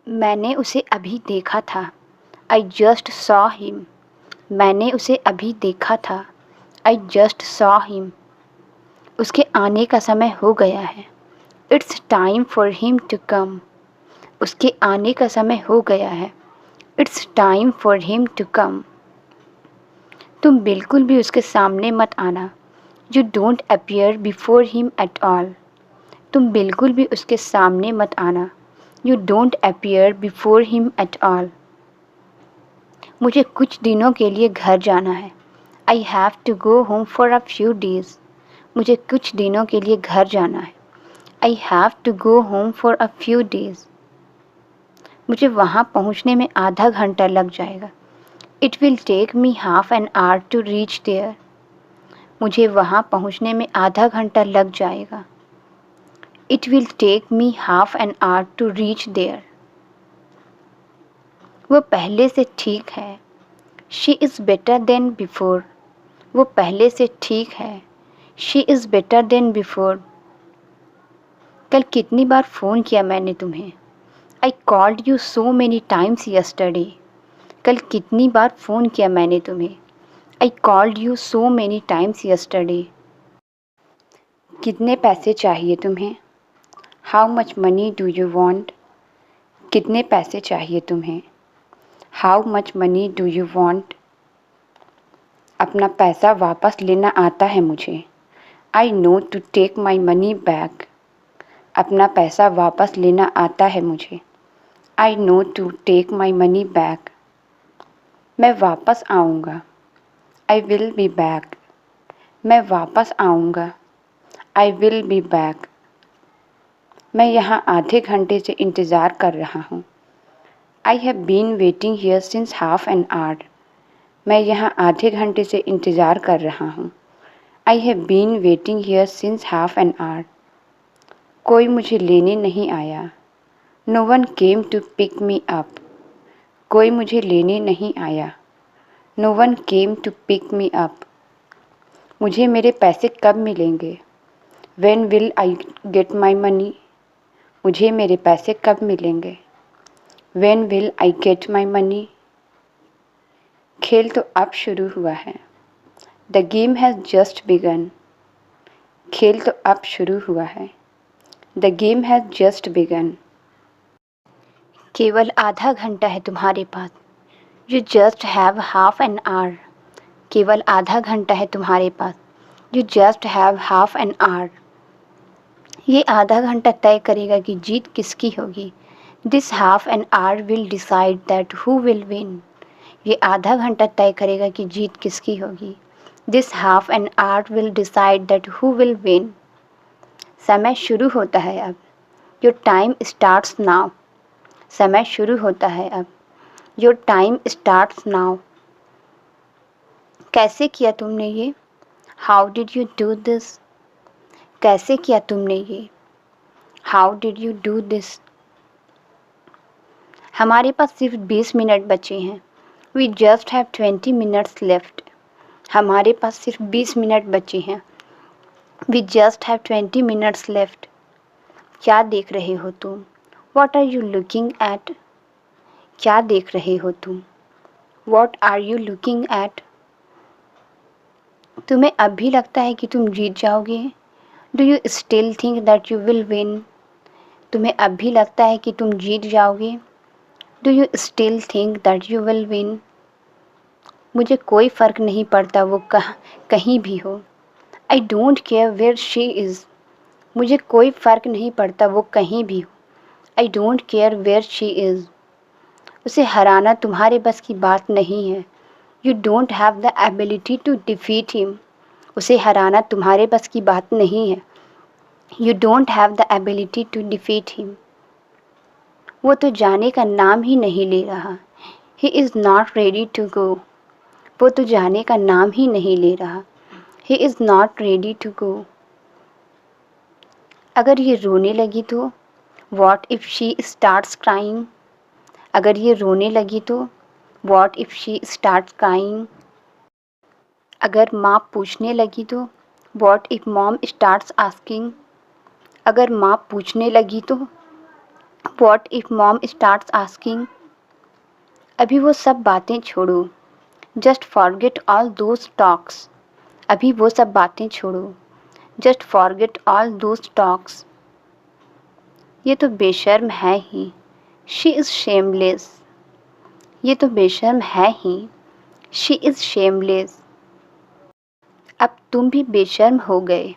मैंने उसे अभी देखा था। I just saw him. मैंने उसे अभी देखा था। I just saw him. उसके आने का समय हो गया है। It's time for him to come. उसके आने का समय हो गया है। It's time for him to come. तुम बिल्कुल भी उसके सामने मत आना। You don't appear before him at ऑल। तुम बिल्कुल भी उसके सामने मत आना। You don't appear before him at all. मुझे कुछ दिनों के लिए घर जाना है। I have to go home for a few days. मुझे कुछ दिनों के लिए घर जाना है। I have to go home for a few days. मुझे वहाँ पहुँचने में आधा घंटा लग जाएगा। It will take me half an hour to reach there. मुझे वहाँ पहुँचने में आधा घंटा लग जाएगा। It will take me half an hour to reach there. वो पहले से ठीक है। She is better than before. वो पहले से ठीक है। She is better than before. कल कितनी बार फ़ोन किया मैंने तुम्हें। I called you so many times yesterday. कल कितनी बार फ़ोन किया मैंने तुम्हें। I called you so many times yesterday. कितने पैसे चाहिए तुम्हें। How much money do you want. कितने पैसे चाहिए तुम्हें। How much money do you want. अपना पैसा वापस लेना आता है मुझे। I know to take my money back. अपना पैसा वापस लेना आता है मुझे। I know to take my money back. मैं वापस आऊँगा। I will be back. मैं वापस आऊँगा। I will be back. मैं यहाँ आधे घंटे से इंतज़ार कर रहा हूँ। I have been waiting here since half an hour. मैं यहाँ आधे घंटे से इंतज़ार कर रहा हूँ। I have been waiting here since half an hour. कोई मुझे लेने नहीं आया। No one came to pick me up. कोई मुझे लेने नहीं आया। No one came to pick me up. मुझे मेरे पैसे कब मिलेंगे। When will I get my money? मुझे मेरे पैसे कब मिलेंगे। When will I get my money? खेल तो अब शुरू हुआ है। The game has just begun. खेल तो अब शुरू हुआ है। The game has just begun. केवल आधा घंटा है तुम्हारे पास। You just have half an hour. केवल आधा घंटा है तुम्हारे पास। You just have half an hour. ये आधा घंटा तय करेगा कि जीत किसकी होगी। This half an our will decide that who will win. ये आधा घंटा तय करेगा कि जीत किसकी होगी। This half an our will decide that who will win. समय शुरू होता है अब। Your time starts now. समय शुरू होता है अब। Your time starts now. कैसे किया तुमने ये। How did you do this. कैसे किया तुमने ये। How did you do this. हमारे पास सिर्फ 20 मिनट बचे हैं। We just have 20 minutes left. हमारे पास सिर्फ 20 मिनट बचे हैं। We just have 20 minutes left. क्या देख रहे हो तुम। What are you looking at. क्या देख रहे हो तुम। What are you looking at. तुम्हें अब भी लगता है कि तुम जीत जाओगे। Do you still think that you will win. तुम्हें अब भी लगता है कि तुम जीत जाओगे। Do you still think that you will win. मुझे कोई फ़र्क नहीं पड़ता वो कहीं भी हो। I don't care where she is. मुझे कोई फ़र्क नहीं पड़ता वो कहीं भी हो। I don't care where she is. उसे हराना तुम्हारे बस की बात नहीं है। You don't have the ability to defeat him. उसे हराना तुम्हारे बस की बात नहीं है। You don't have the ability to defeat him. वो तो जाने का नाम ही नहीं ले रहा। He is not ready to go. वो तो जाने का नाम ही नहीं ले रहा। He is not ready to go. अगर ये रोने लगी तो। What if she starts crying. अगर ये रोने लगी तो। What if she starts crying. अगर माँ पूछने लगी तो। What if mom starts asking. अगर माँ पूछने लगी तो। What if mom starts asking? अभी वो सब बातें छोड़ो. Just forget all those talks. अभी वो सब बातें छोड़ो. Just forget all those talks. ये तो बेशर्म है ही. She is shameless. ये तो बेशर्म है ही. She is shameless. अब तुम भी बेशर्म हो गए.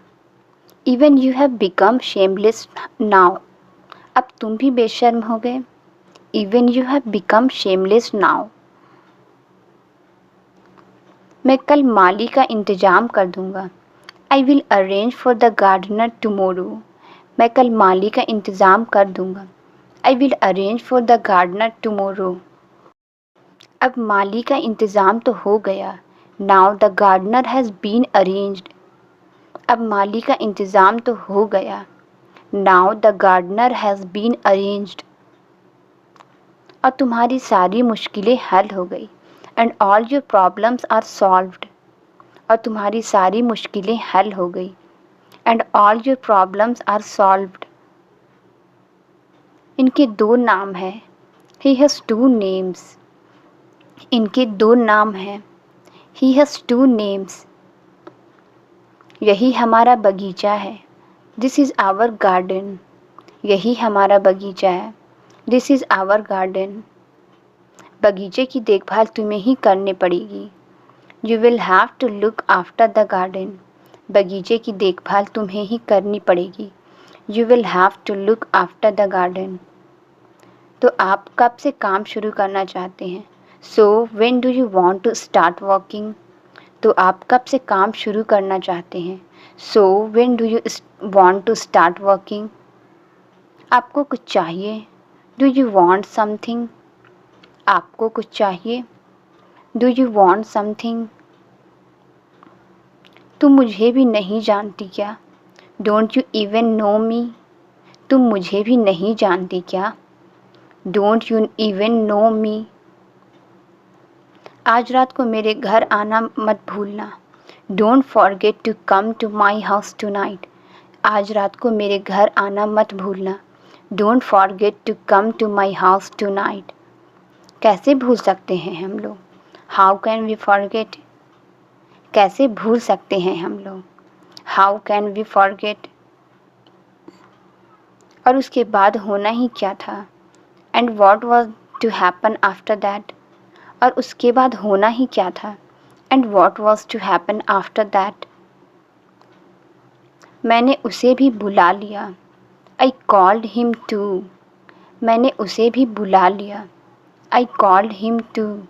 Even you have become shameless now. अब तुम भी बेशर्म हो गए. Even you have become shameless now. मैं कल माली का इंतज़ाम कर दूँगा. I will arrange for the gardener tomorrow. मैं कल माली का इंतज़ाम कर दूँगा. I will arrange for the gardener tomorrow. अब माली का इंतज़ाम तो हो गया. Now the gardener has been arranged. अब माली का इंतज़ाम तो हो गया. Now the gardener has been arranged. और तुम्हारी सारी मुश्किलें हल हो गई. And all your problems are solved. और तुम्हारी सारी मुश्किलें हल हो गई. And all your problems are solved. इनके दो नाम हैं. He has two names. इनके दो नाम हैं. He has two names. यही हमारा बगीचा है. This is our garden. यही हमारा बगीचा है. This is our garden. बगीचे की देखभाल तुम्हें ही करनी पड़ेगी. You will have to look after the garden. बगीचे की देखभाल तुम्हें ही करनी पड़ेगी. You will have to look after the garden. तो आप कब से काम शुरू करना चाहते हैं? So when do you want to start working? तो आप कब से काम शुरू करना चाहते हैं? So when do you want to start working? आपको कुछ चाहिए? Do you want something? आपको कुछ चाहिए? Do you want something? तुम मुझे भी नहीं जानती क्या? Don't you even know me? तुम मुझे भी नहीं जानती क्या? Don't you even know me? आज रात को मेरे घर आना मत भूलना. Don't forget to come to my house tonight. आज रात को मेरे घर आना मत भूलना. Don't forget to come to my house tonight. कैसे भूल सकते हैं हम लोग? How can we forget? कैसे भूल सकते हैं हम लोग? How can we forget? और उसके बाद होना ही क्या था? And what was to happen after that? और उसके बाद होना ही क्या था? And what was to happen after that? मैंने उसे भी बुला लिया. I called him too. मैंने उसे भी बुला लिया. I called him too.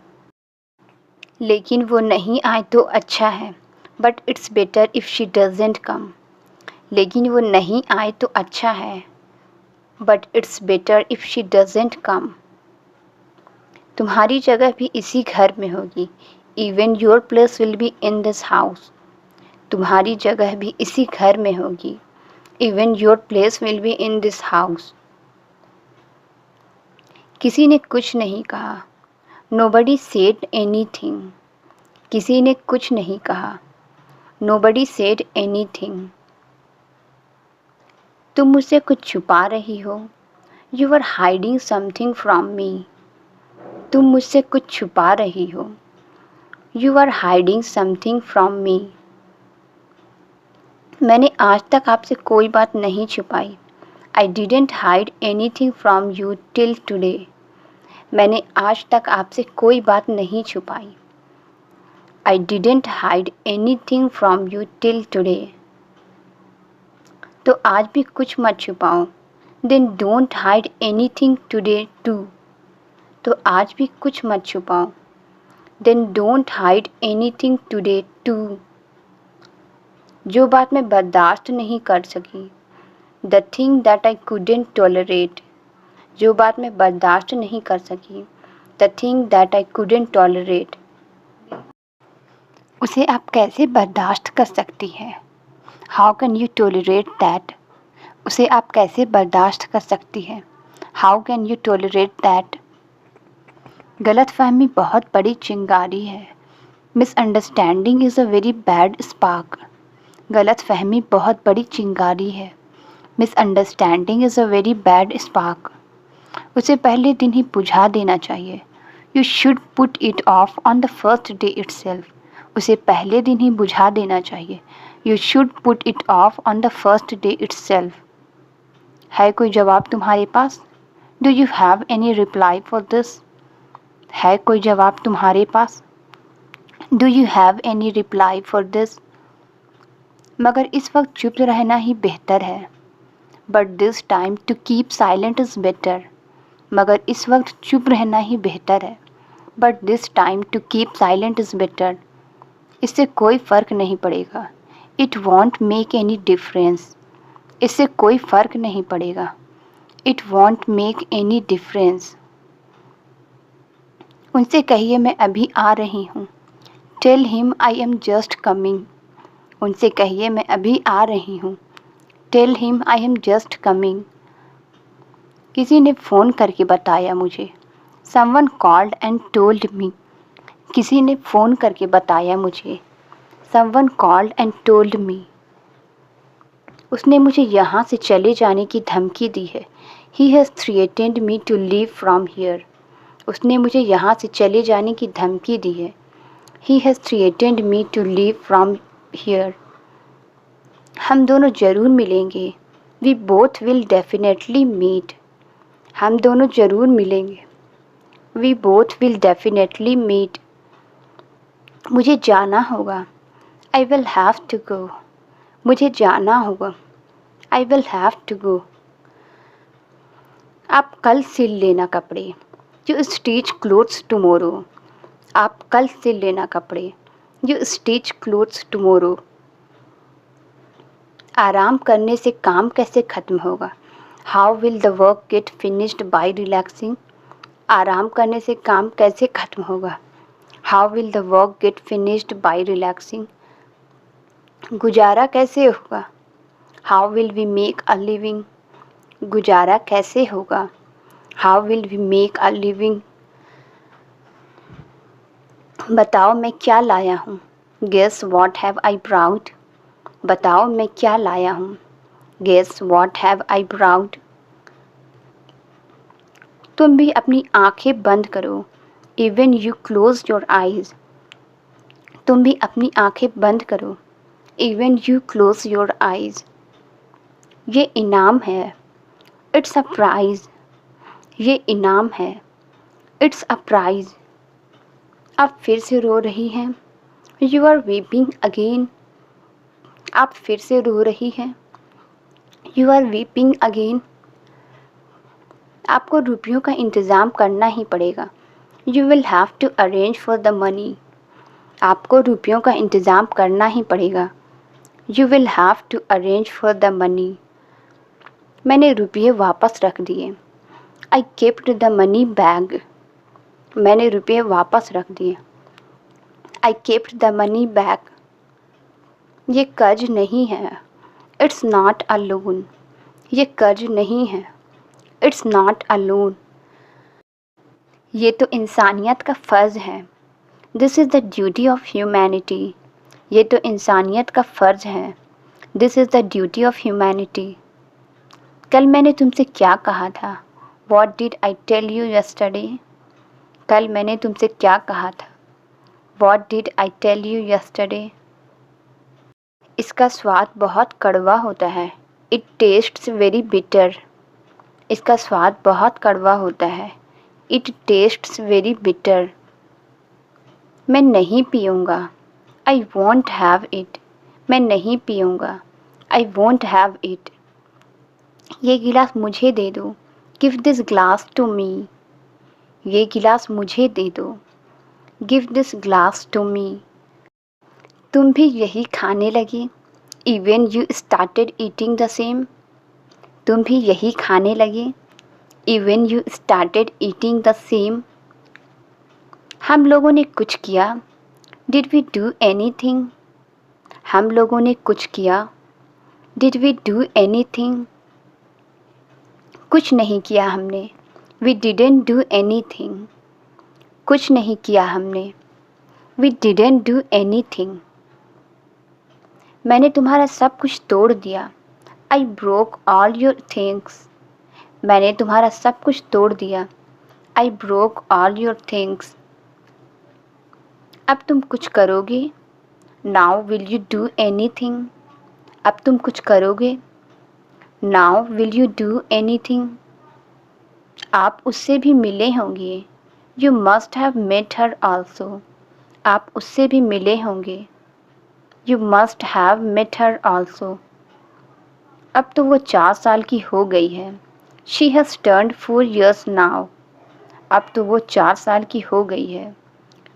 लेकिन वो नहीं आए तो अच्छा है. But it's better if she doesn't come. लेकिन वो नहीं आए तो अच्छा है. But it's better if she doesn't come. तुम्हारी जगह भी इसी घर में होगी. Even your place will be in this house. तुम्हारी जगह भी इसी घर में होगी. Even your place will be in this house. किसी ने कुछ नहीं कहा. Nobody said anything. किसी ने कुछ नहीं कहा. Nobody said anything. तुम मुझसे कुछ छुपा रही हो. You are hiding something from me. तुम मुझसे कुछ छुपा रही हो. You are hiding something from me. मैंने आज तक आपसे कोई बात नहीं छुपाई. I didn't hide anything from you till today. मैंने आज तक आपसे कोई बात नहीं छुपाई. I didn't hide anything from you till today. तो आज भी कुछ मत छुपाओ. Then don't hide anything today too. तो आज भी कुछ मत छुपाओ. Then don't hide anything today too. जो बात मैं बर्दाश्त नहीं कर सकी. The thing that I couldn't tolerate. जो बात मैं बर्दाश्त नहीं कर सकी. The thing that I couldn't tolerate. उसे आप कैसे बर्दाश्त कर सकती हैं? How can you tolerate that? उसे आप कैसे बर्दाश्त कर सकती हैं? How can you tolerate that? गलतफहमी बहुत बड़ी चिंगारी है. Misunderstanding is a very bad spark. गलतफहमी बहुत बड़ी चिंगारी है. Misunderstanding is a very bad spark. उसे पहले दिन ही बुझा देना चाहिए। You should put it off on the first day itself. उसे पहले दिन ही बुझा देना चाहिए। You should put it off on the first day itself. है कोई जवाब तुम्हारे पास? Do you have any reply for this? है कोई जवाब तुम्हारे पास? Do you have any reply for this? मगर इस वक्त चुप रहना ही बेहतर है। But this time to keep silent is better. मगर इस वक्त चुप रहना ही बेहतर है। But this time to keep silent is better. इससे कोई फ़र्क नहीं पड़ेगा। It won't make any difference. इससे कोई फ़र्क नहीं पड़ेगा। It won't make any difference. उनसे कहिए मैं अभी आ रही हूँ। Tell him I am just coming. उनसे कहिए मैं अभी आ रही हूँ। Tell him I am just coming. किसी ने फ़ोन करके बताया मुझे। Someone called and told me. किसी ने फ़ोन करके बताया मुझे। Someone called and told me. उसने मुझे यहाँ से चले जाने की धमकी दी है। He has threatened me to leave from here. उसने मुझे यहाँ से चले जाने की धमकी दी है। He has threatened me to leave from here. हम दोनों ज़रूर मिलेंगे। We both will definitely meet. हम दोनों ज़रूर मिलेंगे। We both will definitely meet. मुझे जाना होगा। I will have to go. मुझे जाना होगा। I will have to go. आप कल सिल लेना कपड़े। You stitch clothes tomorrow. आप कल सिल लेना कपड़े। You stitch clothes tomorrow. आराम करने से काम कैसे ख़त्म होगा? How will the work get finished by relaxing. आराम करने से काम कैसे ख़त्म होगा? How will the work get finished by relaxing. गुजारा कैसे होगा? How will we make a living. गुजारा कैसे होगा? How will we make a living. बताओ मैं क्या लाया हूँ। Guess what have I brought. बताओ मैं क्या लाया हूँ। Guess what have I brought. तुम भी अपनी आंखें बंद करो। Even you close your eyes. तुम भी अपनी आंखें बंद करो। Even you close your eyes. ये इनाम है। It's a prize. ये इनाम है। It's a prize. आप फिर से रो रही हैं। You are weeping again. आप फिर से रो रही हैं। You are weeping again. आपको रुपयों का इंतज़ाम करना ही पड़ेगा। You will have to arrange for the money. आपको रुपयों का इंतज़ाम करना ही पड़ेगा। You will have to arrange for the money. मैंने रुपये वापस रख दिए। I kept the money bag. मैंने रुपये वापस रख दिए। I kept the money bag. ये कर्ज नहीं है। It's not a loan. ये कर्ज नहीं है। It's not a loan. ये तो इंसानियत का फ़र्ज़ है। This is the duty of humanity. ये तो इंसानियत का फ़र्ज़ है। This is the duty of humanity. कल मैंने तुमसे क्या कहा था? What did I tell you yesterday. कल मैंने तुमसे क्या कहा था? What did I tell you yesterday. इसका स्वाद बहुत कड़वा होता है। It tastes very bitter. इसका स्वाद बहुत कड़वा होता है। It tastes very bitter. मैं नहीं पीऊँगा। I won't have it. मैं नहीं पीऊँगा। I won't have it. ये गिलास मुझे दे दो। Give this glass to me. ये गिलास मुझे दे दो। Give this glass to me. तुम भी यही खाने लगी। Even you started eating the same. तुम भी यही खाने लगे। Even you started eating the same. हम लोगों ने कुछ किया। Did we do anything. हम लोगों ने कुछ किया। Did we do anything. कुछ नहीं किया हमने। We didn't do anything. कुछ नहीं किया हमने। We didn't do anything. मैंने तुम्हारा सब कुछ तोड़ दिया। I broke all your things. मैंने तुम्हारा सब कुछ तोड़ दिया। I broke all your things. अब तुम कुछ करोगे? Now will you do anything? अब तुम कुछ करोगे? Now will you do anything? आप उससे भी मिले होंगे। You must have met her also. आप उससे भी मिले होंगे। You must have met her also. अब तो वो 4 साल की हो गई है। She has turned 4 years now. अब तो वो 4 साल की हो गई है।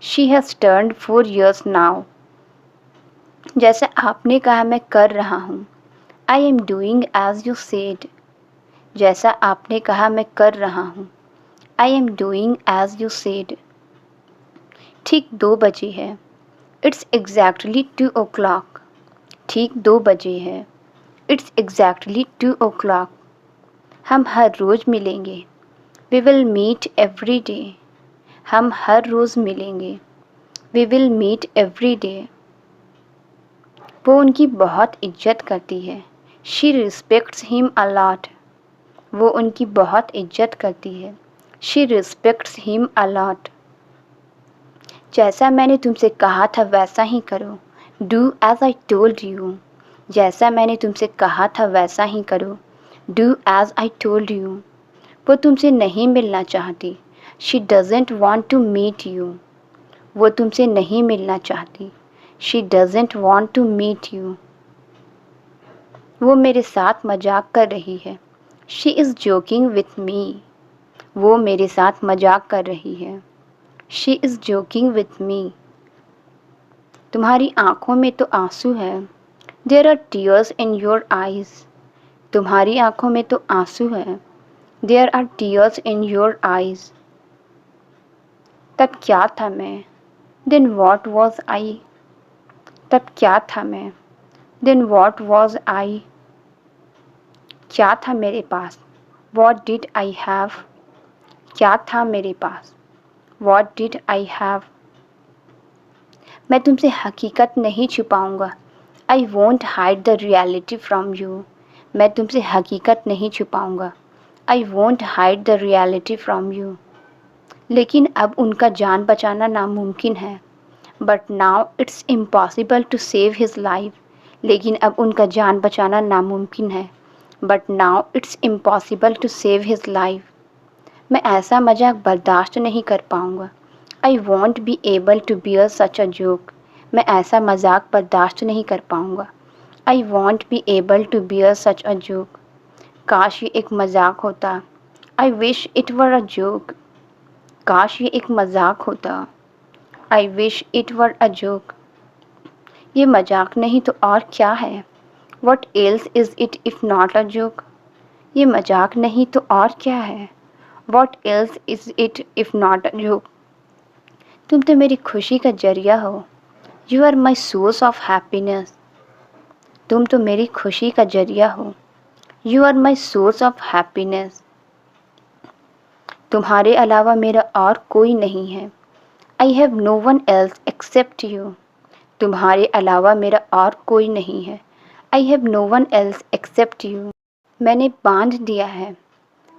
She has turned 4 years now. जैसे आपने कहा मैं कर रहा हूँ। I am doing as you said. जैसा आपने कहा मैं कर रहा हूँ। I am doing as you said. ठीक 2 बजे है। It's exactly 2 o'clock। ठीक 2 बजे है। It's exactly 2 o'clock। हम हर रोज़ मिलेंगे। We will meet every day. हम हर रोज़ मिलेंगे। We will meet every day. वो उनकी बहुत इज्जत करती है। She respects him a lot. वो उनकी बहुत इज्जत करती है। She respects him a lot. जैसा मैंने तुमसे कहा था वैसा ही करो। Do as I told you. जैसा मैंने तुमसे कहा था वैसा ही करो। Do as I told you. वो तुमसे नहीं मिलना चाहती। She doesn't want to meet you. वो तुमसे नहीं मिलना चाहती। She doesn't want to meet you. वो मेरे साथ मजाक कर रही है। She is joking with me. वो मेरे साथ मजाक कर रही है। She is joking with me. तुम्हारी आँखों में तो आंसू है। There are tears in your eyes. तुम्हारी आँखों में तो आंसू है। There are tears in your eyes. तब क्या था मैं? Then what was I? तब क्या था मैं? Then what was I? क्या था मेरे पास? What did I have? क्या था मेरे पास? What did I have? मैं तुमसे हकीकत नहीं छुपाऊंगा। I won't hide the reality from you. मैं तुमसे हकीकत नहीं छुपाऊंगा। I won't hide the reality from you. लेकिन अब उनका जान बचाना नामुमकिन है। But now it's impossible to save his life. लेकिन अब उनका जान बचाना नामुमकिन है। But now it's impossible to save his life. मैं ऐसा मजाक बर्दाश्त नहीं कर पाऊँगा। I won't be able to bear such a joke. मैं ऐसा मजाक बर्दाश्त नहीं कर पाऊँगा। I won't be able to bear such a joke. काश ये एक मजाक होता। I wish it were a joke. काश ये एक मजाक होता। I wish it were a joke. ये मजाक नहीं तो और क्या है? What else is it if not a joke? ये मजाक नहीं तो और क्या है? What else is it if not a joke? तुम तो मेरी खुशी का जरिया हो। You are my source of happiness. तुम तो मेरी खुशी का जरिया हो। You are my source of happiness. तुम्हारे अलावा मेरा और कोई नहीं है। I have no one else except you. तुम्हारे अलावा मेरा और कोई नहीं है। I have no one else except you. मैंने बांध दिया है।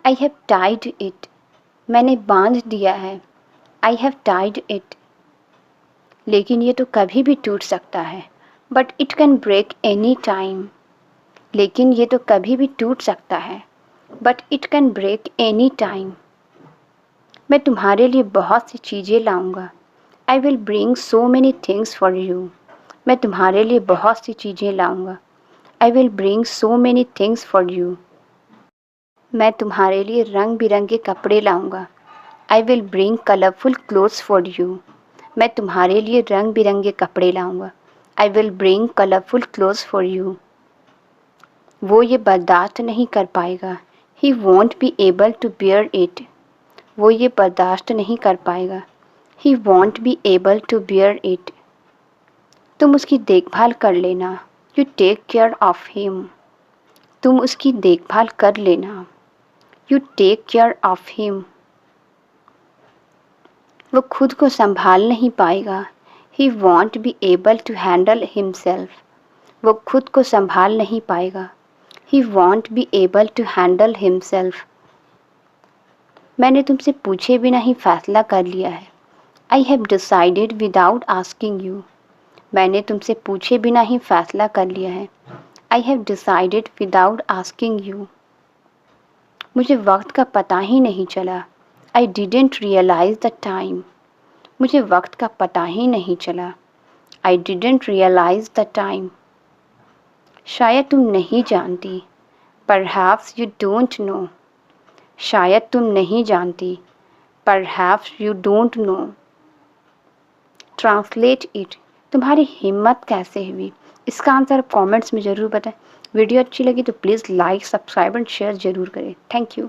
I have tied it. मैंने बांध दिया है। I have tied it. लेकिन ये तो कभी भी टूट सकता है। But it can break any time. लेकिन ये तो कभी भी टूट सकता है। But it can break any time. मैं तुम्हारे लिए बहुत सी चीज़ें लाऊंगा। I will bring so many things for you. मैं तुम्हारे लिए बहुत सी चीज़ें लाऊंगा। I will bring so many things for you. मैं तुम्हारे लिए रंग बिरंगे कपड़े लाऊंगा। I will bring colourful clothes for you. मैं तुम्हारे लिए रंग बिरंगे कपड़े लाऊंगा। I will bring colourful clothes for you. वो ये बर्दाश्त नहीं कर पाएगा। He won't be able to bear it. वो ये बर्दाश्त नहीं कर पाएगा। He won't be able to bear it. तुम उसकी देखभाल कर लेना। You take care of him. तुम उसकी देखभाल कर लेना। You take care of him. वो खुद को संभाल नहीं पाएगा। He won't be able to handle himself. वो खुद को संभाल नहीं पाएगा। He won't be able to handle himself. मैंने तुमसे पूछे बिना ही फैसला कर लिया है। I have decided without asking you. मैंने तुमसे पूछे बिना ही फैसला कर लिया है। I have decided without asking you. मुझे वक्त का पता ही नहीं चला। I didn't realise the time. मुझे वक्त का पता ही नहीं चला। I didn't realise the time. शायद तुम नहीं जानती। Perhaps you don't know. शायद तुम नहीं जानती। Perhaps you don't know. Translate it. तुम्हारी हिम्मत कैसे हुई? इसका आंसर आप कमेंट्स में ज़रूर बताएं। वीडियो अच्छी लगी तो please like, subscribe and share ज़रूर करें। Thank you.